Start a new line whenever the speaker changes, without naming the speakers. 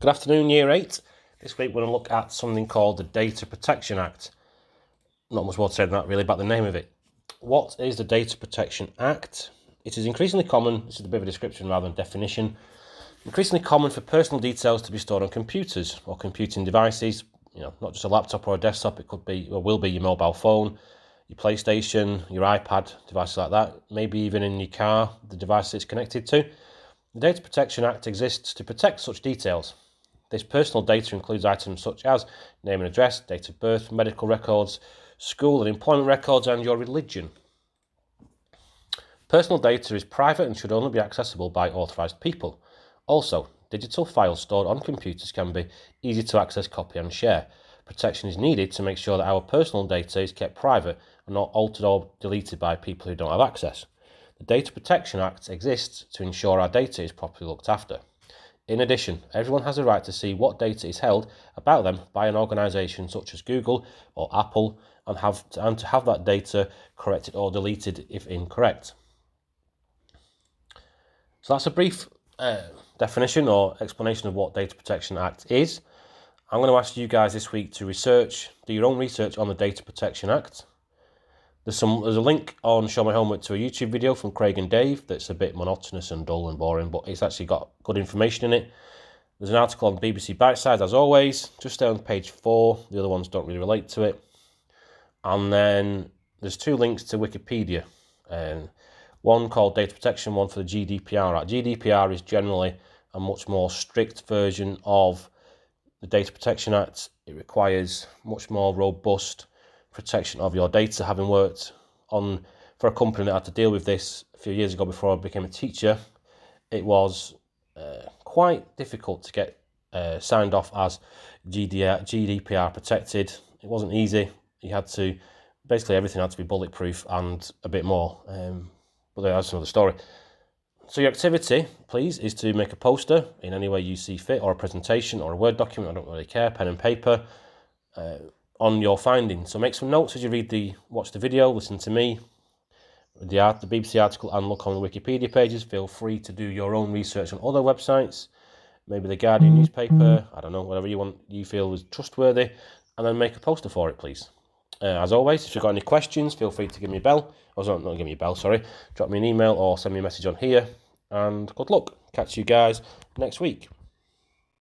Good afternoon, Year 8. This week we're going to look at something called the Data Protection Act. Not much more to say than that really about the name of it. What is the Data Protection Act? It is increasingly common, this is a bit of a description rather than definition, increasingly common for personal details to be stored on computers or computing devices, not just a laptop or a desktop, it could be or will be your mobile phone, your PlayStation, your iPad, devices like that, maybe even in your car, the device it's connected to. The Data Protection Act exists to protect such details. This personal data includes items such as name and address, date of birth, medical records, school and employment records, and your religion. Personal data is private and should only be accessible by authorised people. Also, digital files stored on computers can be easy to access, copy and share. Protection is needed to make sure that our personal data is kept private and not altered or deleted by people who don't have access. The Data Protection Act exists to ensure our data is properly looked after. In addition, everyone has a right to see what data is held about them by an organisation such as Google or Apple and to have that data corrected or deleted if incorrect. So that's a brief definition or explanation of what Data Protection Act is. I'm going to ask you guys this week to do your own research on the Data Protection Act. There's a link on Show My Homework to a YouTube video from Craig and Dave that's a bit monotonous and dull and boring, but it's actually got good information in it. There's an article on BBC Bitesize, as always, just there on page 4. The other ones don't really relate to it. And then there's 2 links to Wikipedia. One called Data Protection, one for the GDPR Act. GDPR is generally a much more strict version of the Data Protection Act. It requires much more robust protection of your data. Having worked for a company that had to deal with this a few years ago before I became a teacher, it was quite difficult to get signed off as GDPR protected. It wasn't easy. Basically everything had to be bulletproof and a bit more, but that's another story. So your activity, please, is to make a poster in any way you see fit, or a presentation or a Word document, I don't really care, pen and paper, on your findings. So make some notes as you watch the video, listen to me, the BBC article, and look on the Wikipedia pages. Feel free to do your own research on other websites, maybe the Guardian newspaper, I don't know, whatever you feel is trustworthy, and then make a poster for it, please. As always, if you've got any questions, feel free to give me a bell. Drop me an email or send me a message on here, and good luck. Catch you guys next week.